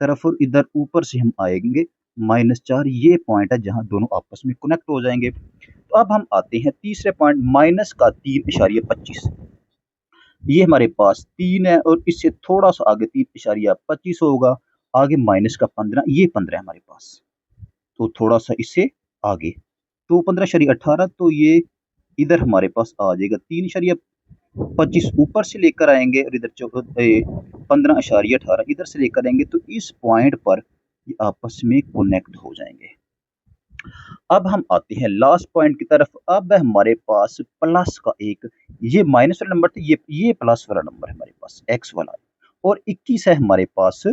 तरफ और इधर ऊपर से हम आएंगे -4। ये पॉइंट है जहां दोनों आपस में कनेक्ट हो जाएंगे। तो अब हम आते हैं तीसरे पॉइंट, -3.25। ये हमारे पास 3 है और इससे थोड़ा सा आगे 3.25 होगा, आगे -15, ये 15 है हमारे पास। तो थोड़ा सा इससे आगे, तो 15.18, तो ये इधर हमारे पास आ जाएगा 3.25, ऊपर से लेकर आएंगे और इधर 15.18 इधर से लेकर आएंगे, तो इस पॉइंट पर ये आपस में कनेक्ट हो जाएंगे। अब हम आते हैं लास्ट पॉइंट की तरफ। अब है हमारे पास प्लस का एक, ये माइनस वाला नंबर था, ये प्लस वाला नंबर है हमारे पास, एक्स वाला, और 21 है हमारे पास,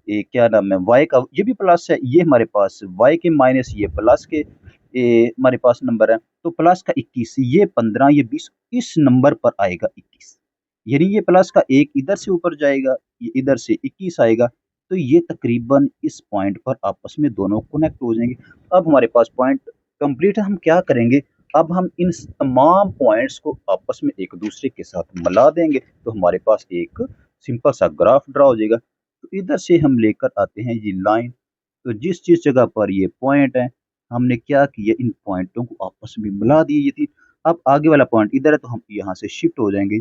ये क्या नाम है, वाई का, ये भी प्लस है, ये हमारे पास वाई के माइनस, ये प्लस के, ये हमारे पास नंबर है। तो प्लस का 21, ये 15, ये 20, इस नंबर पर आएगा 21, यानी ये प्लस का एक इधर से ऊपर जाएगा, ये इधर से 21 आएगा। तो ये तकरीबन इस पॉइंट पर आपस में दोनों कनेक्ट हो जाएंगे। अब हमारे पास पॉइंट कंप्लीट है। हम क्या करेंगे, अब हम इन तमाम पॉइंट्स को आपस में एक दूसरे के साथ मिला देंगे, तो हमारे पास एक सिंपल सा ग्राफ ड्रा हो जाएगा। तो इधर से हम लेकर आते हैं ये लाइन, तो जिस जगह पर ये पॉइंट है, हमने क्या किया, इन पॉइंटों को आपस में मिला दिए ये थी। अब आगे वाला पॉइंट इधर है, तो हम यहाँ से शिफ्ट हो जाएंगे,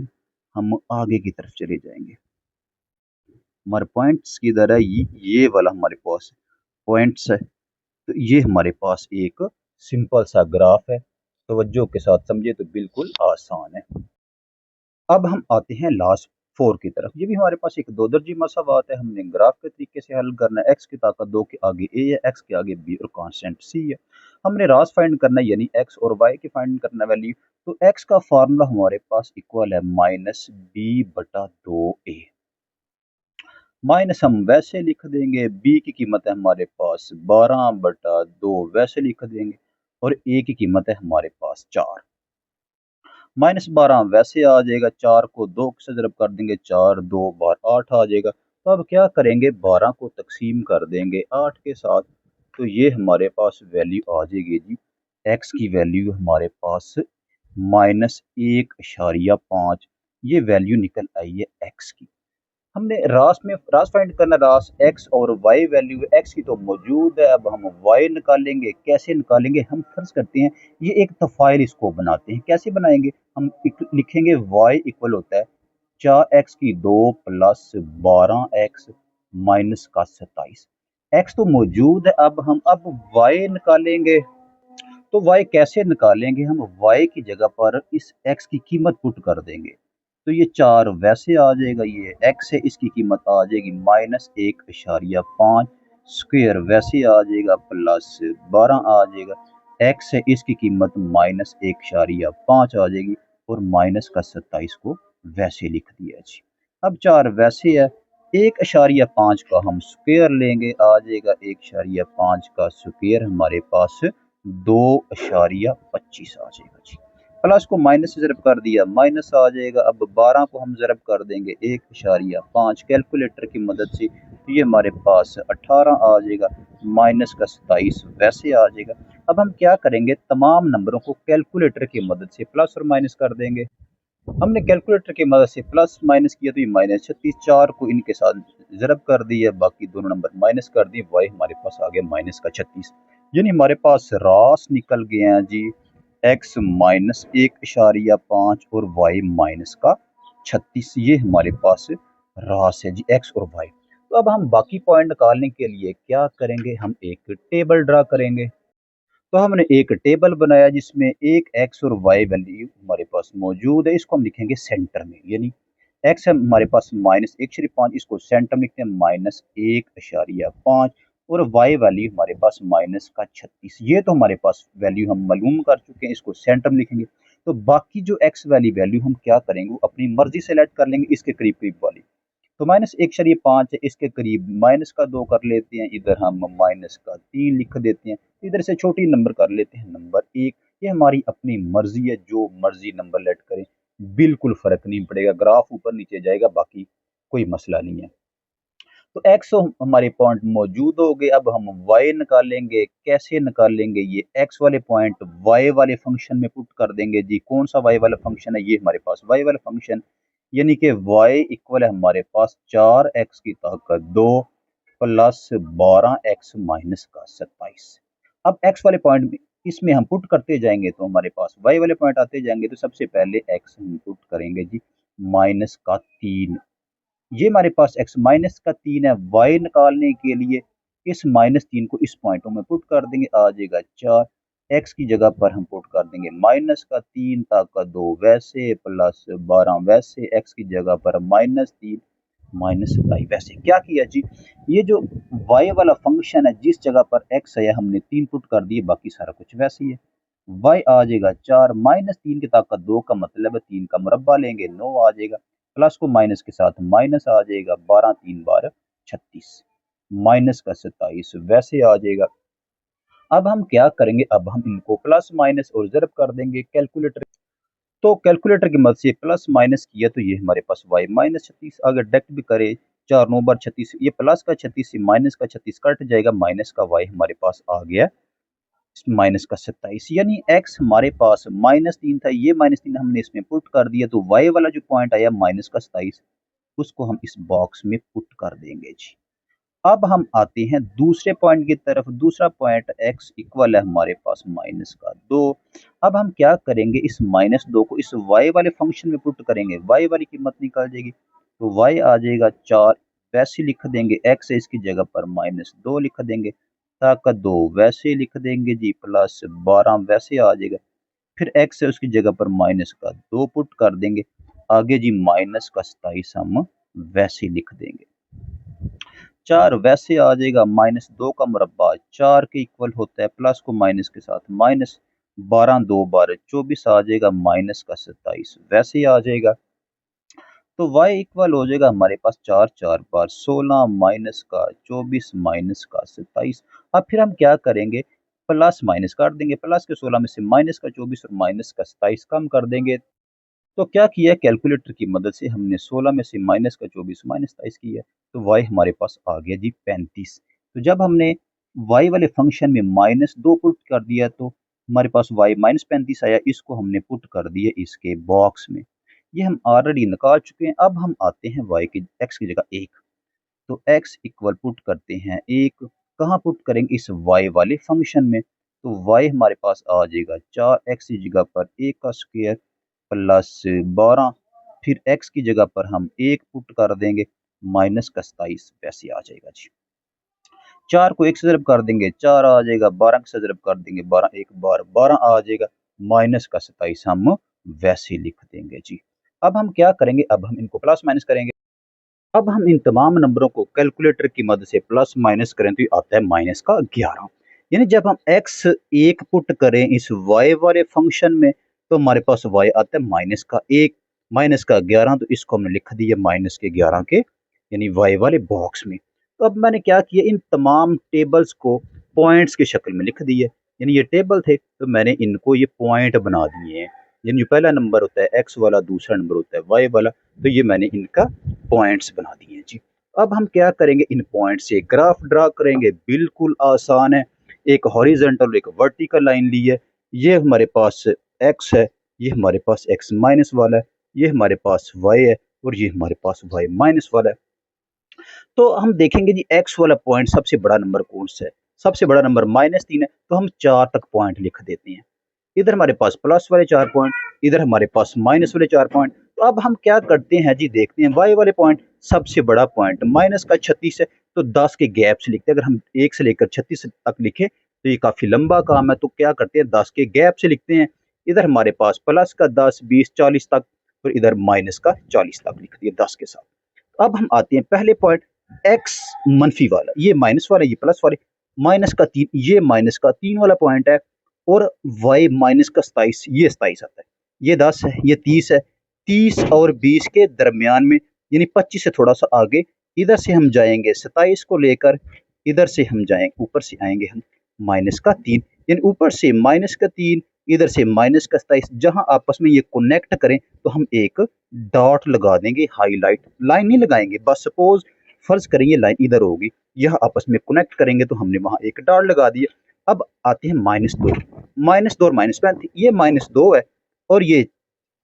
हम आगे की तरफ चले जाएंगे। हमारे पॉइंट्स किधर है, ये वाला हमारे पास पॉइंट्स है। तो ये हमारे पास एक सिंपल सा ग्राफ है, तवज्जो के साथ समझे तो बिल्कुल आसान है। अब हम आते हैं लास्ट 4 की तरफ। ये भी हमारे पास एक दो दर्जी मसावात है, हमने ग्राफ के तरीके से हल करना है। एक्स की ताकत 2 के आगे ए है, एक्स के आगे बी और कांस्टेंट सी है। हमने रास फाइंड करना है, यानी एक्स और वाई की फाइंड करना है वैल्यू। तो एक्स का फार्मूला हमारे पास इक्वल है -b/2a। माइनस हम वैसे लिख देंगे, बी की कीमत है हमारे पास 12/2 वैसे लिख देंगे, और ए की कीमत है हमारे पास 4। -12 वैसे आ जाएगा, 4 को 2 से ज़रब कर देंगे, 4 2 बार 8 आ जाएगा। तो अब क्या करेंगे, 12 को तकसीम कर देंगे 8 के साथ, तो ये हमारे पास वैल्यू आ जाएगी जी, एक्स की वैल्यू हमारे पास -1.5, ये वैल्यू निकल आई है एक्स की। हमने रास फाइंड करना, रास एक्स और वाई वैल्यू एक्स की तो मौजूद है। अब हम वाई निकालेंगे, कैसे निकालेंगे, हम फर्ज करते हैं ये एक तफाइल इसको बनाते हैं। कैसे बनाएंगे, हम लिखेंगे वाई इक्वल होता है 4x की 2 प्लस 12x माइनस का 27। x तो मौजूद है, अब y निकालेंगे। तो y कैसे निकालेंगे? हम y की जगह पर इस x की कीमत पुट कर देंगे, तो ये 4 वैसे आ जाएगा, ये x है, इसकी कीमत आ जाएगी -1.5 स्क्वायर वैसे आ जाएगा, प्लस 12 आ जाएगा, x है, इसकी कीमत -1.5 आ जाएगी, और माइनस का 27 को वैसे लिख दिया जी। अब 4 वैसे है, 1.5 का हम स्क्वायर लेंगे, आ जाएगा 1.5 का स्क्वायर हमारे पास 2.25 आ जाएगा जी। प्लस को माइनस से ज़रब कर दिया, माइनस आ जाएगा। अब 12 को हम ज़रब कर देंगे 1.5 कैलकुलेटर की मदद से, तो ये हमारे पास 18 आ जाएगा, माइनस का 27 वैसे आ जाएगा। अब हम क्या करेंगे, तमाम नंबरों को कैलकुलेटर की मदद से प्लस और माइनस कर देंगे। हमने कैलकुलेटर की मदद से प्लस माइनस किया, तो ये -36, 4 को इनके साथ ज़रब कर दिया, बाकी दोनों नंबर माइनस कर दिए, y हमारे पास आ गया -36, यानी हमारे पास रास निकल गए हैं जी x -1.5 और y माइनस का 36। ये हमारे पास रास है जी, x और y। तो अब हम बाकी पॉइंट निकालने के लिए क्या करेंगे, हम एक टेबल ड्रा करेंगे। तो हमने एक टेबल बनाया जिसमें एक x और y वैल्यू हमारे पास मौजूद है, इसको हम लिखेंगे सेंटर में, यानी x है हमारे पास -1.5, इसको सेंटर में लिखते हैं -1.5, और y वैल्यू हमारे पास माइनस का 36। ये तो हमारे पास वैल्यू हम मालूम कर चुके हैं, इसको सेंटर में लिखेंगे। तो बाकी जो x वाली वैल्यू हम क्या करेंगे, वो अपनी मर्जी सेलेक्ट कर लेंगे, इसके करीब करीब वाली। तो -1.5 है, इसके करीब -2 कर लेते हैं, इधर हम -3 लिख देते हैं, इधर से छोटी नंबर कर लेते हैं नंबर 1। ये हमारी अपनी मर्जी है, जो मर्जी नंबर लेट करें, बिल्कुल फर्क नहीं पड़ेगा, ग्राफ ऊपर नीचे जाएगा, बाकी कोई मसला नहीं है। तो x तो हमारे पॉइंट मौजूद हो गए, अब हम y निकालेंगे। कैसे निकालेंगे, ये x वाले पॉइंट y वाले फंक्शन में पुट कर देंगे जी। कौन सा y वाला फंक्शन है, ये हमारे पास y वाला फंक्शन, यानी कि y इक्वल है हमारे पास 4x की ताकत 2 प्लस 12x माइनस का 27। अब x वाले पॉइंट में इसमें हम पुट करते जाएंगे, तो हमारे पास y वाले पॉइंट आते जाएंगे, तो सबसे पहले x हम पुट करेंगे जी माइनस का 3। ये हमारे पास x -3 है, y निकालने के लिए इस -3 को इस पॉइंटों में पुट कर देंगे, आ जाएगा 4। x की जगह पर हम पुट कर देंगे -3 ताकत 2 वैसे, प्लस 12 वैसे, x की जगह पर -3 -27 वैसे। क्या किया जी, ये जो y वाला फंक्शन है, जिस जगह पर x है हमने 3 पुट कर दिए, बाकी सारा कुछ वैसे ही है। y आ जाएगा 4, -3 की ताकत 2 का मतलब है 3 का मुरब्बा लेंगे, 9 आ जाएगा, प्लस को माइनस के साथ माइनस आ जाएगा, 12 3 12 36, माइनस का 27 वैसे आ जाएगा। अब हम क्या करेंगे, अब हम इनको प्लस माइनस और ज़रब कर देंगे कैलकुलेटर। तो कैलकुलेटर की मदद से प्लस माइनस किया, तो ये हमारे पास y -36, अगर डेक्ट भी करे 4 9 बार 36, ये प्लस का 36 से माइनस का 36 कट जाएगा, माइनस का y हमारे पास आ गया माइनस का 27, यानी x हमारे पास -3 था, ये -3 हमने इसमें पुट कर दिया, तो y वाला जो पॉइंट आया माइनस का 27, उसको हम इस बॉक्स में पुट कर देंगे जी। अब हम आते हैं दूसरे पॉइंट की तरफ। दूसरा पॉइंट x इक्वल है हमारे पास माइनस का 2। अब हम क्या करेंगे, इस -2 को इस y वाले फंक्शन में पुट करेंगे, y वाली कीमत निकल जाएगी, तो y आ जाएगा 4, वैसे लिख देंगे, x है इसकी जगह पर -2 लिख देंगे, ताकत 2 वैसे लिख देंगे जी, प्लस 12 वैसे आ जाएगा, फिर x है उसकी जगह पर माइनस का 2 पुट कर देंगे, आगे जी माइनस का 27 हम वैसे लिख देंगे, 4 वैसे आ जाएगा, -2 का मुरब्बा 4 के इक्वल होता है, प्लस को माइनस के साथ माइनस, 12 2 12 24 आ जाएगा, माइनस का 27 वैसे आ जाएगा। तो y इक्वल हो जाएगा हमारे पास 4 4 बार 16 माइनस का 24 माइनस का 27। अब फिर हम क्या करेंगे, प्लस माइनस काट देंगे, प्लस के 16 में से माइनस का 24 और माइनस का 27 कम कर देंगे। तो क्या किया, कैलकुलेटर की मदद से हमने 16 में से माइनस का 24 माइनस 27 किया, तो y हमारे पास आ गया जी 35। तो जब हमने y वाले फंक्शन में -2 पुट कर दिया, तो हमारे पास y -35 आया, इसको हमने पुट कर दिया इसके बॉक्स में, ये हम ऑलरेडी निकाल चुके हैं। अब हम आते हैं y की x की जगह 1, तो x इक्वल पुट करते हैं 1, कहाँ पुट करेंगे, इस y वाले फंक्शन में, तो y हमारे पास आ जाएगा 4, x की जगह पर 1 का स्क्वायर प्लस 12 फिर x की जगह पर हम 1 पुट कर देंगे, माइनस का 27 वैसे आ जाएगा जी। 4 को 1 से ज़रब कर देंगे 4 आ जाएगा, 12 से ज़रब कर देंगे 12 एक बार 12 आ जाएगा, माइनस का 27 हम वैसे लिख देंगे जी। अब हम क्या करेंगे, अब हम इनको प्लस माइनस करेंगे। अब हम इन तमाम नंबरों को कैलकुलेटर की मदद से प्लस माइनस करें तो ये आता है माइनस का 11। यानी जब हम x 1 पुट करें इस y वाले फंक्शन में तो हमारे पास y आता है माइनस का 1, माइनस का 11, तो इसको हमने लिख दिया माइनस के 11 के यानी y वाले बॉक्स में। तो अब मैंने क्या किया, इन तमाम टेबल्स को पॉइंट्स की शक्ल में लिख दिए। यानी ये टेबल थे तो मैंने इनको ये पॉइंट बना दिए हैं। यानी जो पहला नंबर होता है x वाला, दूसरा नंबर होता है y वाला, तो ये मैंने इनका पॉइंट्स बना दिए हैं जी। अब हम क्या करेंगे, इन पॉइंट से ग्राफ ड्रा करेंगे। बिल्कुल आसान है, एक हॉरिजॉन्टल एक वर्टिकल लाइन ली है। ये हमारे पास x है, ये हमारे पास x माइनस वाला है, ये हमारे पास y है और ये हमारे पास y माइनस वाला है। तो हम देखेंगे जी x वाला पॉइंट सबसे बड़ा नंबर कौन सा है। सबसे बड़ा नंबर -3 है, तो हम 4 तक पॉइंट लिख देते हैं। इधर हमारे पास प्लस वाले 4 पॉइंट, इधर हमारे पास माइनस वाले 4 पॉइंट। तो अब हम क्या करते हैं जी, देखते हैं y वाले पॉइंट। सबसे बड़ा पॉइंट माइनस का 36 है, तो 10 के गैप से लिखते हैं। अगर हम 1 से लेकर 36 तक लिखे तो ये काफी लंबा काम है, तो क्या करते हैं 10 के गैप से लिखते हैं। इधर हमारे पास प्लस का 10 20 40 तक, और इधर माइनस का 40 तक लिख दिए 10 के साथ। अब हम आते हैं पहले पॉइंट x मनफी वाला, ये माइनस वाला, ये प्लस वाले, माइनस का 3, ये माइनस का 3 वाला पॉइंट है, और y माइनस का 27, ये 27 आता है। ये 10 है, ये 30 है। 30 और 20 के दरमियान में, यानी 25 से थोड़ा सा आगे, इधर से हम जाएंगे 27 को लेकर, इधर से हम जाएंगे, ऊपर से आएंगे हम माइनस का 3, यानी ऊपर से माइनस का 3, इधर से माइनस का 27। जहां आपस में ये कनेक्ट करें तो हम एक डॉट लगा देंगे, हाईलाइट लाइन नहीं लगाएंगे, बस सपोज फर्ज करें ये लाइन इधर होगी, यह आपस में कनेक्ट करेंगे तो हमने वहां एक डॉट लगा दिया। अब आते हैं -2, -2 और -35, ये -2 है और ये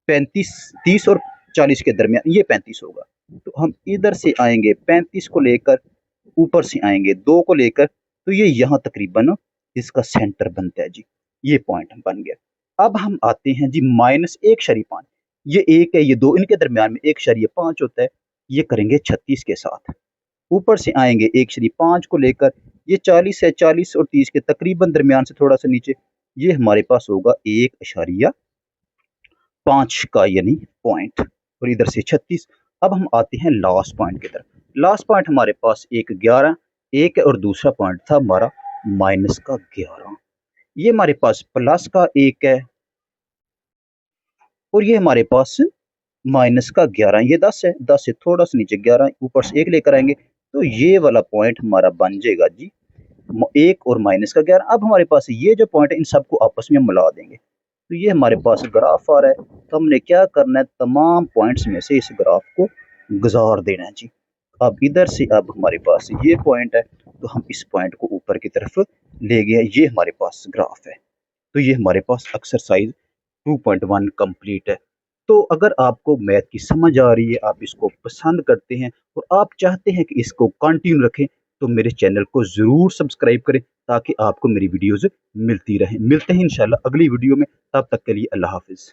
35, 30 और 40 के दरमियान ये 35 होगा। तो हम इधर से आएंगे 35 को लेकर, ऊपर से आएंगे 2 को लेकर, तो ये यहाँ तकरीबन इसका सेंटर बनता है जी। ये पॉइंट बन गया। अब हम आते हैं जी -1.5, ये 1 है, ये 2, इनके दरमियान में 1.5 होता है। ये करेंगे 36 के साथ। ऊपर से आएंगे 1.5 को लेकर, ये 40 है, 40 और 30 के तकरीबन दरमियान से थोड़ा सा नीचे, ये हमारे पास होगा 1.5 का यानी पॉइंट, और इधर से 36। अब हम आते हैं लास्ट पॉइंट की तरफ। लास्ट पॉइंट हमारे पास एक 11, एक है, और दूसरा पॉइंट था हमारा माइनस का 11। ये हमारे पास प्लस का 1 है और ये हमारे पास माइनस का 11, ये 10 है, 10 से थोड़ा सा नीचे 11, ऊपर से 1 लेकर आएंगे तो ये वाला पॉइंट हमारा बन जाएगा जी 1 और माइनस का 11। अब हमारे पास ये जो पॉइंट है इन सबको आपस में मिला देंगे, तो ये हमारे पास ग्राफ आ रहा है। तो हमने क्या करना है, तमाम पॉइंट्स में से इस ग्राफ को गुजार देना है जी। अब इधर से अब हमारे पास ये पॉइंट है, तो हम इस पॉइंट को ऊपर की तरफ ले गए, ये हमारे पास ग्राफ है। तो ये हमारे पास एक्सरसाइज 2.1 कंप्लीट है। तो अगर आपको मैथ की समझ आ रही है, आप इसको पसंद करते हैं और आप चाहते हैं कि इसको कंटिन्यू रखें, तो मेरे चैनल को ज़रूर सब्सक्राइब करें ताकि आपको मेरी वीडियोज़ मिलती रहें। मिलते हैं इंशाल्लाह अगली वीडियो में, तब तक के लिए अल्लाह हाफ़िज़।